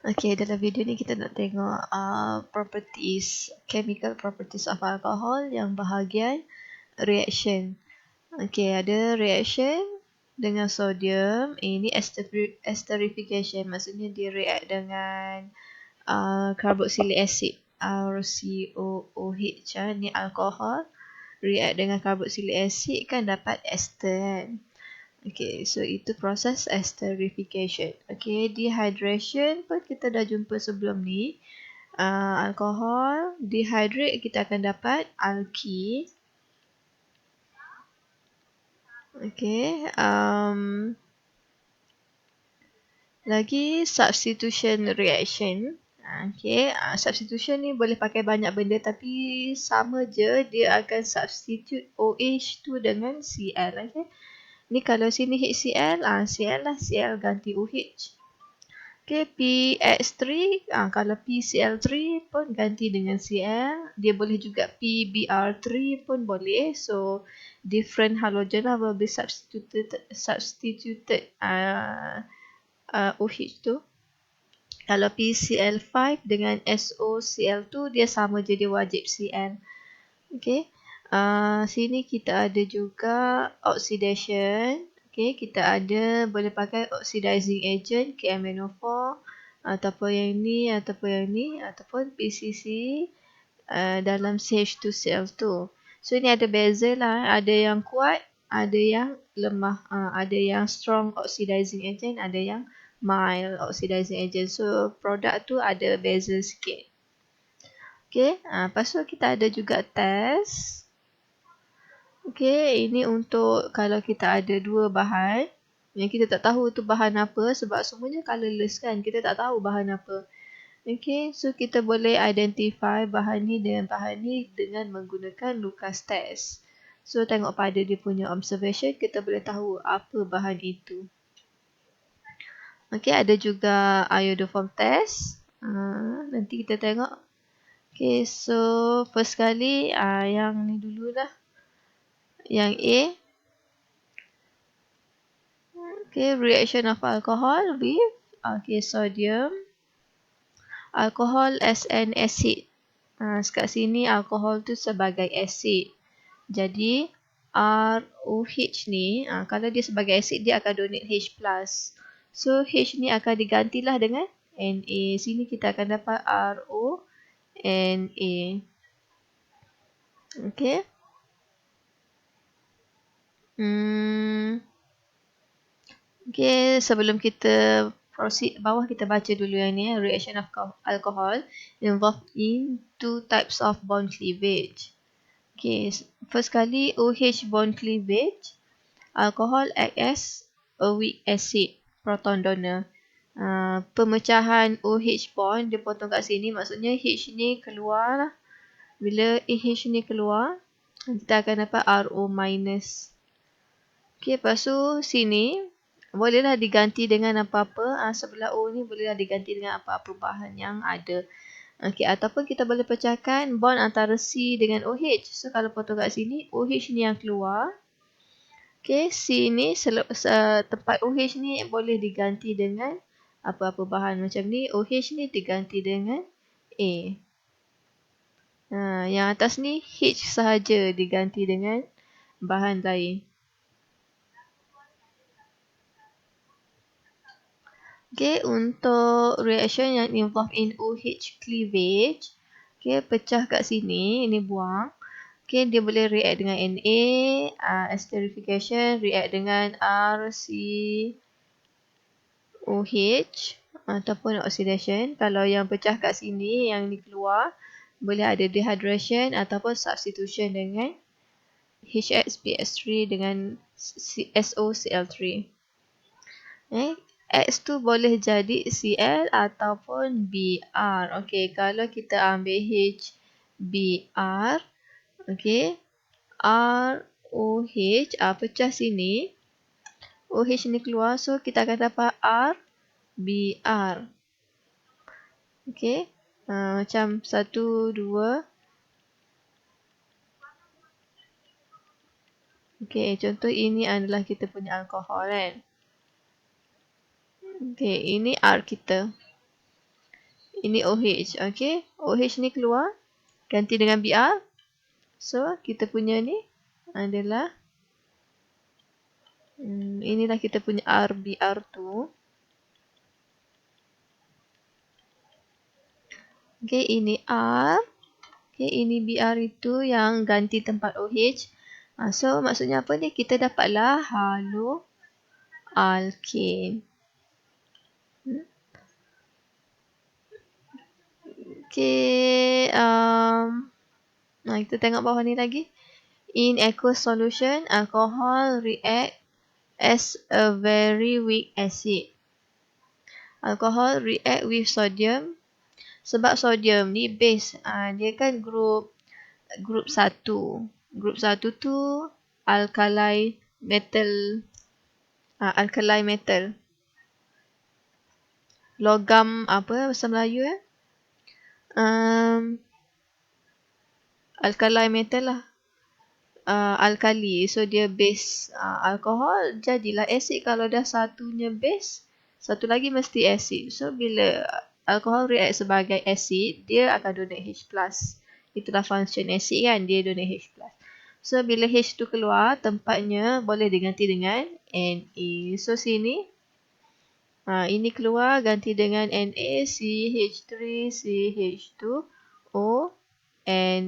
Okay, dalam video ni kita nak tengok chemical properties of alcohol yang bahagian reaction. Okay, ada reaction dengan sodium. Ini esterification, maksudnya dia react dengan carboxylic acid, RCOOH. Ni alkohol react dengan carboxylic acid kan dapat ester kan. Okay, so itu proses esterification. Okay, dehydration pun kita dah jumpa sebelum ni. Alkohol dehydrate kita akan dapat alki. Okay, lagi substitution reaction. Okay, substitution ni boleh pakai banyak benda tapi sama je, dia akan substitute OH tu dengan Cl. Okay. Ni kalau sini HCl, Cl lah, Cl ganti OH. Okay, PX3, kalau PCl3 pun ganti dengan Cl. Dia boleh juga PBr3 pun boleh. So, different halogen lah will be substituted OH tu. Kalau PCl5 dengan SOCl2, dia sama je, dia wajib Cl. Okay. Sini kita ada juga oxidation. Okay, kita ada boleh pakai oxidizing agent KMNO4 ataupun yang ni ataupun PCC dalam CH2Cl2. So ini ada beza lah, ada yang kuat, ada yang lemah, ada yang strong oxidizing agent, ada yang mild oxidizing agent. So produk tu ada beza sikit. Okay, lepas tu kita ada juga test. Okay, ini untuk kalau kita ada dua bahan yang kita tak tahu tu bahan apa sebab semuanya colourless kan, kita tak tahu bahan apa. Okay, so kita boleh identify bahan ni dengan bahan ni dengan menggunakan Lucas test. So tengok pada dia punya observation, kita boleh tahu apa bahan itu. Okay, ada juga iodoform test. Nanti kita tengok. Okay, so first kali yang ni dululah. Yang A. Okay, reaction of alcohol with sodium. Alcohol as an acid. Sekat sini alkohol tu sebagai acid. Jadi ROH ni, kalau dia sebagai acid dia akan donate H+. So H ni akan digantilah dengan Na. Sini kita akan dapat RONA. Okay. Okay, sebelum kita proceed bawah, kita baca dulu yang ni. Reaction of alcohol involved in two types of bond cleavage. Okay, first kali OH bond cleavage. Alcohol act as a weak acid, proton donor. Pemecahan OH bond dia potong kat sini, maksudnya H ni keluar lah. Bila H ni keluar, kita akan dapat RO-. Okay, lepas tu sini bolehlah diganti dengan apa-apa. Sebelah O ni bolehlah diganti dengan apa-apa bahan yang ada. Okay, ataupun kita boleh pecahkan bond antara C dengan OH. So kalau potong kat sini, OH ni yang keluar. Okay, C ni tempat OH ni boleh diganti dengan apa-apa bahan macam ni. OH ni diganti dengan A. Yang atas ni H sahaja diganti dengan bahan lain. Okay, untuk reaction yang involved in OH cleavage, okay, pecah kat sini, ini buang. Okay, dia boleh react dengan Na, esterification, react dengan RCOH, ataupun oxidation. Kalau yang pecah kat sini, yang ni keluar, boleh ada dehydration ataupun substitution dengan HX-BX3 dengan SOCl3. X tu boleh jadi Cl ataupun Br. Okey, kalau kita ambil HBr, okey, ROH, pecah sini. OH ni keluar, so kita akan dapat RBr. Okey, macam 1, 2. Okey, contoh ini adalah kita punya alkohol kan. Okay, ini R kita. Ini OH. Okay. OH ni keluar. Ganti dengan Br. So, kita punya ni adalah inilah kita punya RBr tu. Okay, ini R. Okay, ini Br itu yang ganti tempat OH. So, maksudnya apa ni? Kita dapatlah halo alkane. Okay, kita tengok bawah ni lagi. In aqueous solution, alcohol react as a very weak acid. Alcohol react with sodium. Sebab sodium ni base, dia kan group 1. Group 1 tu alkali metal. Alkali metal. Logam apa bahasa Melayu alkali metal lah. Alkali. So dia base alkohol, jadilah acid. Kalau dah satunya base, satu lagi mesti acid. So bila alkohol react sebagai acid, dia akan donate H+. Itulah function acid kan, dia donate H+. So bila H tu keluar, tempatnya boleh diganti dengan Na. So sini ini keluar ganti dengan Na, CH3, CH2O, Na.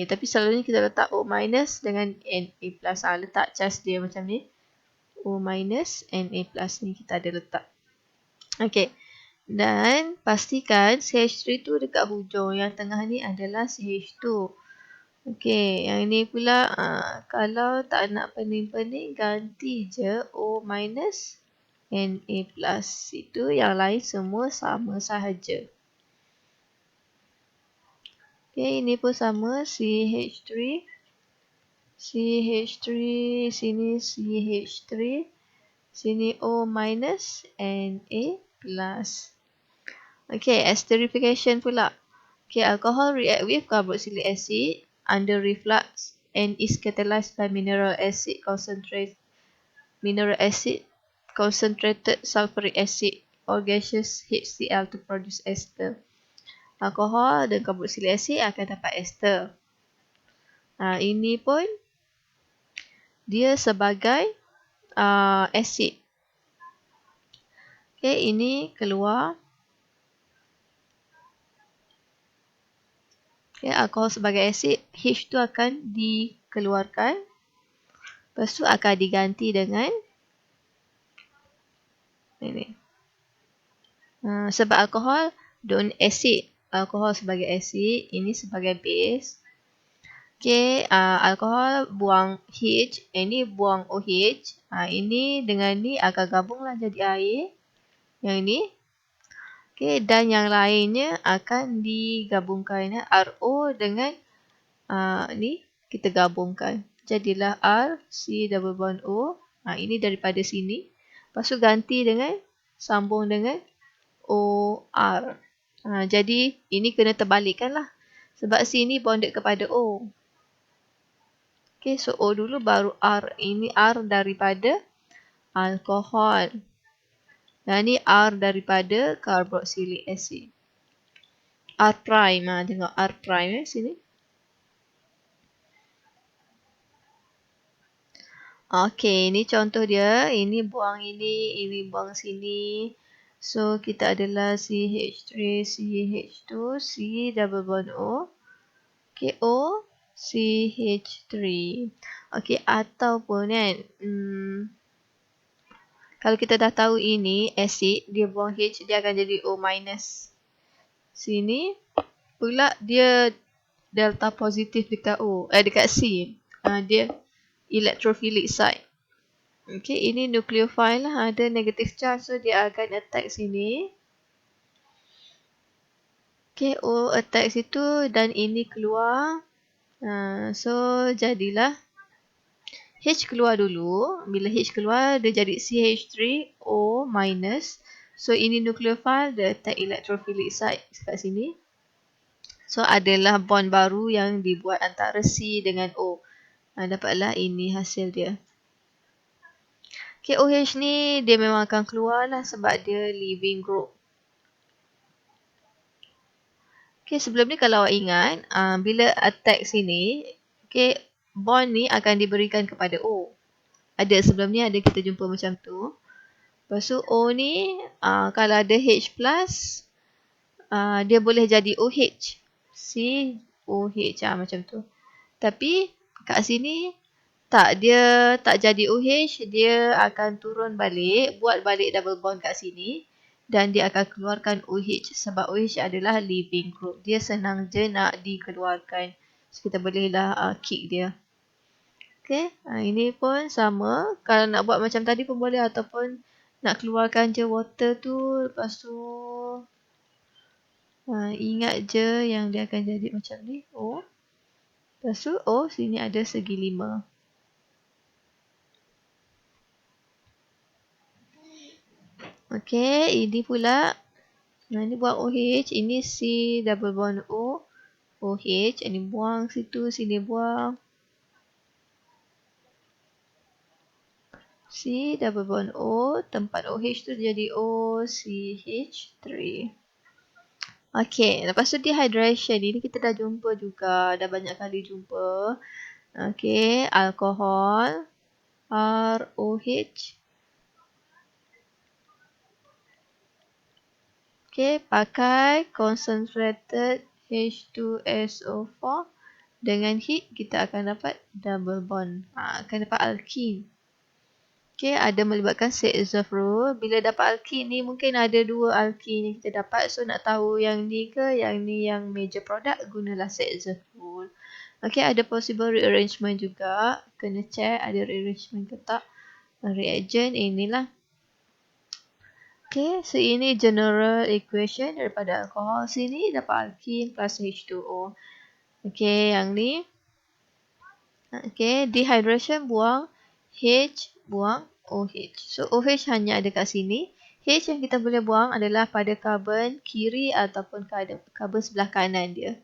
Tapi selalunya kita letak O- dengan Na+. Letak charge dia macam ni. O-, Na+, ni kita ada letak. Okay. Dan pastikan CH3 tu dekat hujung. Yang tengah ni adalah CH2. Okay. Yang ni pula kalau tak nak pening-pening, ganti je O-, Na+. Itu yang lain semua sama sahaja. Okay, ini pun sama. CH3. CH3. Sini CH3. Sini O-, Na+. Okay, esterification pula. Okay, alcohol react with carboxylic acid under reflux and is catalyzed by mineral acid concentrated sulfuric acid or gaseous HCl to produce ester. Alkohol dan carboxylic acid akan dapat ester. Ini pun dia sebagai acid. Okay, ini keluar. Okay, alkohol sebagai acid, H tu akan dikeluarkan. Lepas tu akan diganti dengan ini. Sebab alkohol don't acid. Alkohol sebagai acid, ini sebagai base. Okay, alkohol buang H, ini buang OH. Ini dengan ni akan gabunglah jadi air. Yang ini. Okay, dan yang lainnya akan digabungkan. RO dengan ni kita gabungkan. Jadilah R, C double bond O. Ini daripada sini. Lepas tu ganti dengan, sambung dengan OR. Jadi ini kena terbalikkan lah. Sebab sini bonded kepada O. Okay, so O dulu baru R. Ini R daripada alkohol. Dan ini R daripada carboxylic acid. R prime. Tengok R prime sini. Okay, ini contoh dia. Ini buang ini buang sini. So, kita adalah CH3, CH2, C double bond O. Okay, O, CH3. Okay, ataupun kan, kalau kita dah tahu ini acid, dia buang H, dia akan jadi O-. Sini pula dia delta positif dekat O, dekat C. Dia electrophilic site. Okay, ini nucleophile lah, ada negative charge, so dia akan attack sini. Okay, O attack situ dan ini keluar. So, jadilah H keluar dulu. Bila H keluar, dia jadi CH3O-. So, ini nucleophile, dia attack electrophilic site kat sini. So, adalah bond baru yang dibuat antara C dengan O. Dapatlah ini hasil dia. Okay, OH ni dia memang akan keluar lah sebab dia leaving group. Okay, sebelum ni kalau awak ingat, bila attack sini, okay, bond ni akan diberikan kepada O. Ada sebelum ni ada kita jumpa macam tu. Lepas tu O ni, kalau ada H+, dia boleh jadi OH. COH macam tu. Tapi kat sini tak, dia tak jadi OH, dia akan turun balik, buat balik double bond kat sini dan dia akan keluarkan OH sebab OH adalah leaving group. Dia senang je nak dikeluarkan. So kita bolehlah kick dia. Okay, ini pun sama. Kalau nak buat macam tadi pun boleh ataupun nak keluarkan je water tu, lepas tu ingat je yang dia akan jadi macam ni. O. Lepas tu O sini ada segi 5. Okey, ini pula. Ini buang OH. Ini C double bond O. OH. Ini buang situ. Sini buang. C double bond O. Tempat OH tu jadi OCH3. Okey, lepas tu dehydration. Ini kita dah jumpa juga. Dah banyak kali jumpa. Okey, alkohol. ROH. Okay, pakai concentrated H2SO4 dengan heat kita akan dapat double bond. Akan dapat alkene. Okay, ada melibatkan Sachs-Zerf rule. Bila dapat alkene ni mungkin ada dua alkene yang kita dapat. So nak tahu yang ni ke yang ni yang major product, gunalah Sachs-Zerf rule. Okay, ada possible rearrangement juga. Kena check ada rearrangement ke tak. Reagent inilah. Okay, so ini general equation daripada alkohol. Sini dapat alkene plus H2O. Okay, yang ni. Okay, dehydration buang H, buang OH. So, OH hanya ada kat sini. H yang kita boleh buang adalah pada carbon kiri ataupun carbon sebelah kanan dia.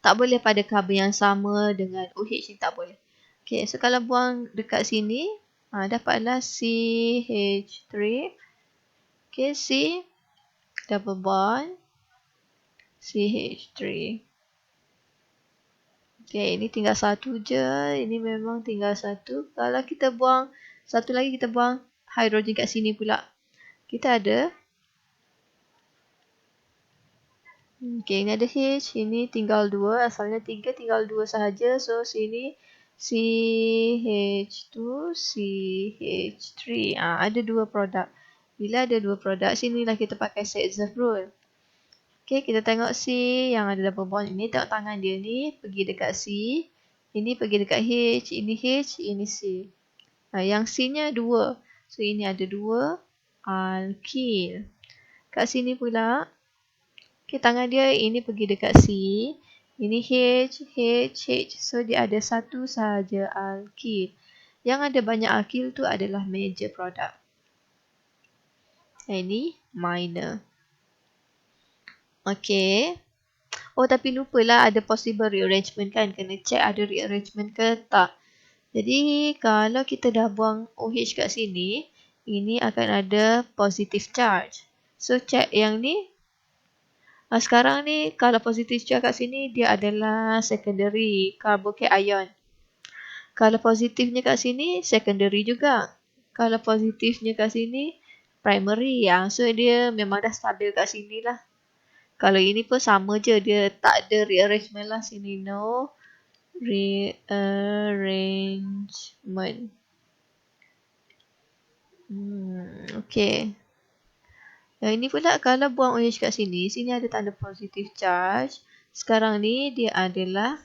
Tak boleh pada carbon yang sama dengan OH ni, tak boleh. Okay, so kalau buang dekat sini, dapatlah CH3. Okay, C double bond CH3. Okay, ini tinggal satu je. Ini memang tinggal satu. Kalau kita buang satu lagi, kita buang hidrogen kat sini pula. Kita ada. Okay, ini ada H. Ini tinggal 2. Asalnya 3, tinggal 2 sahaja. So, sini CH2, CH3. Ada 2 produk. Bila ada 2 produk, sinilah kita pakai Sachs-Zerf rule. Okay, kita tengok C yang ada double bond ini. Tengok tangan dia ni pergi dekat C. Ini pergi dekat H. Ini H, ini C. Yang C-nya 2. So, ini ada 2 alkyl. Kat sini pula. Okay, tangan dia ini pergi dekat C. Ini H, H, H. So, dia ada satu sahaja alkyl. Yang ada banyak alkyl tu adalah major product. Ini minor. Okay. Oh, tapi lupalah ada possible rearrangement kan. Kena check ada rearrangement ke tak. Jadi, kalau kita dah buang OH kat sini, ini akan ada positive charge. So, check yang ni. Sekarang ni, kalau positive charge kat sini, dia adalah secondary carbocation. Kalau positifnya kat sini, secondary juga. Kalau positifnya kat sini, primary. So, dia memang dah stabil kat sini lah. Kalau ini pun sama je, dia tak ada rearrangement lah sini. No rearrangement. Okay. Yang ini pula kalau buang OH kat sini, sini ada tanda positive charge. Sekarang ni dia adalah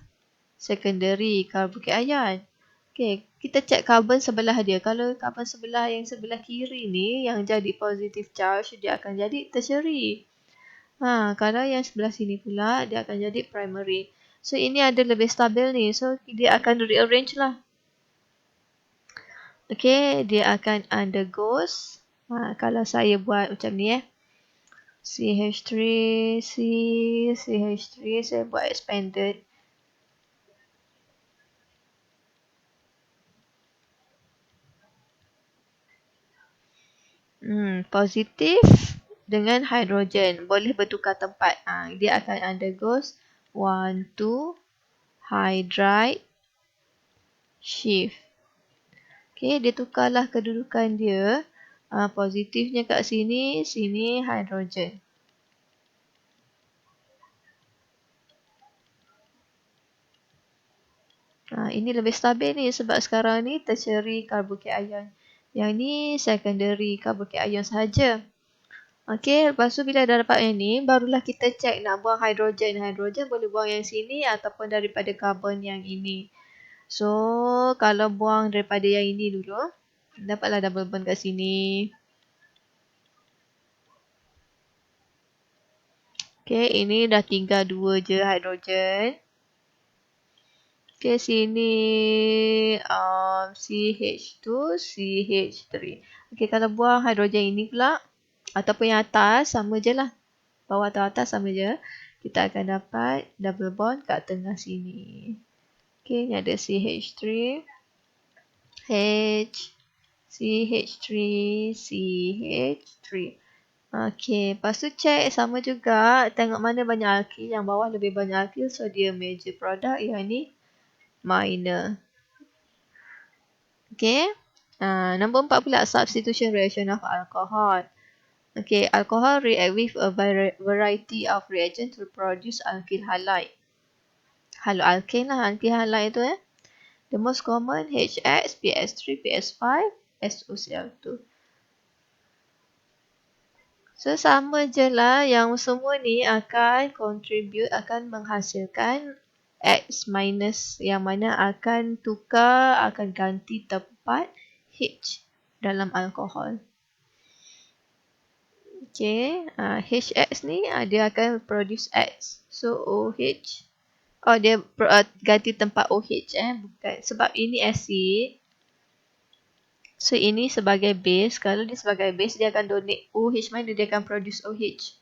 secondary carbocation. Okay, kita check carbon sebelah dia. Kalau carbon sebelah yang sebelah kiri ni yang jadi positive charge, dia akan jadi tertiary. Kalau yang sebelah sini pula, dia akan jadi primary. So, ini ada lebih stabil ni. So, dia akan rearrange lah. Okay, dia akan undergoes. Kalau saya buat macam ni CH3, CH3, saya buat expanded. Positif. dengan hidrogen. Boleh bertukar tempat. Dia akan undergoes 1,2 hydride shift. Okay, dia tukarlah kedudukan dia. Positifnya kat sini, sini hidrogen. Ini lebih stabil ni sebab sekarang ni tertiary carbocation. Yang ni secondary carbocation sahaja. Okey, lepas tu bila dah dapat yang ni, barulah kita check nak buang hidrogen. Hidrogen boleh buang yang sini ataupun daripada karbon yang ini. So, kalau buang daripada yang ini dulu, dapatlah double bond kat sini. Okey, ini dah tinggal 2 je hidrogen. Okey, sini CH2, CH3. Okey, kalau buang hidrogen ini pula, ataupun yang atas, sama je lah. Bawah atau atas sama je. Kita akan dapat double bond kat tengah sini. Okey, ni ada CH3. H, CH3, CH3. Okey, lepas tu check sama juga. Tengok mana banyak alkyl. Yang bawah lebih banyak alkyl. So, dia major product. Yang ni minor. Okay. Nombor 4 pula, substitution reaction of alcohol. Okay, alcohol react with a variety of reagent to produce alkyl halide. Haloalkane lah, alkyl halide tu The most common HX, PS3, PS5, SOCl2. So sama je lah, yang semua ni akan contribute, akan menghasilkan X minus yang mana akan tukar, akan ganti tempat H dalam alkohol. Okay, HX ni dia akan produce X. So OH, dia ganti tempat OH bukan. Sebab ini acid. So ini sebagai base, kalau dia sebagai base dia akan donate OH mana dia akan produce OH.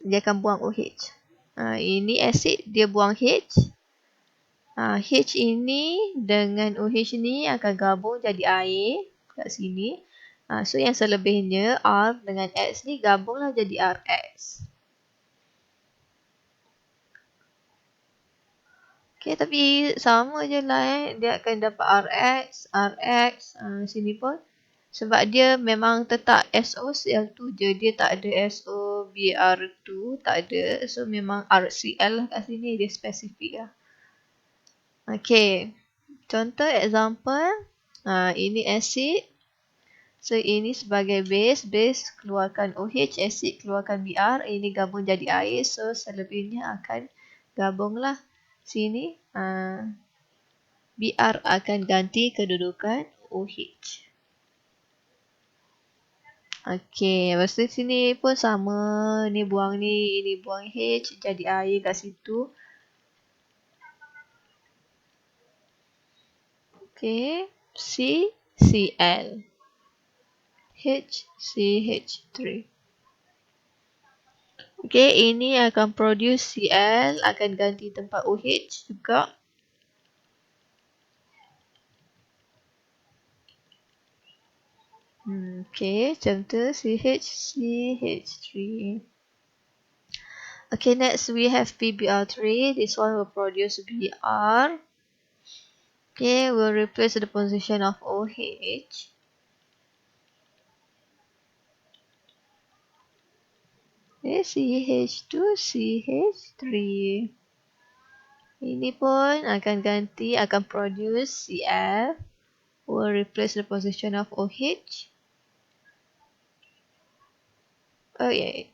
Dia akan buang OH. Ini acid, dia buang H. H ini dengan OH ni akan gabung jadi air kat sini. So yang selebihnya R dengan X ni gabunglah jadi RX. Okay, tapi sama je lah dia akan dapat RX, RX sini pun. Sebab dia memang tetap SOCl2 je. Dia tak ada SOBr2. Tak ada. So memang RCl lah kat sini. Dia spesifik lah. Okay. Contoh example. Ini acid. So ini sebagai base. Base keluarkan OH. Acid keluarkan Br. Ini gabung jadi air. So selebihnya akan gabunglah sini. Br akan ganti kedudukan OH. Okey, lepas tu sini pun sama. Ni buang ni, ini buang H, jadi air kat situ. Okey, C, Cl. H, CH3. Okey, ini akan produce Cl, akan ganti tempat OH juga. Okey, contoh CH, CH3. Okay, next we have PBr3. This one will produce Br. Okay, we'll replace the position of OH. Okay, CH2, CH3. Ini pun akan ganti, akan produce Cl. We'll replace the position of OH. Oh yeah.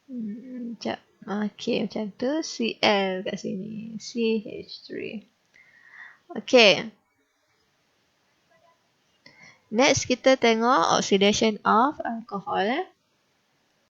Sekejap. Okay, macam tu. Cl kat sini. CH3. Okay. Next kita tengok oxidation of alcohol.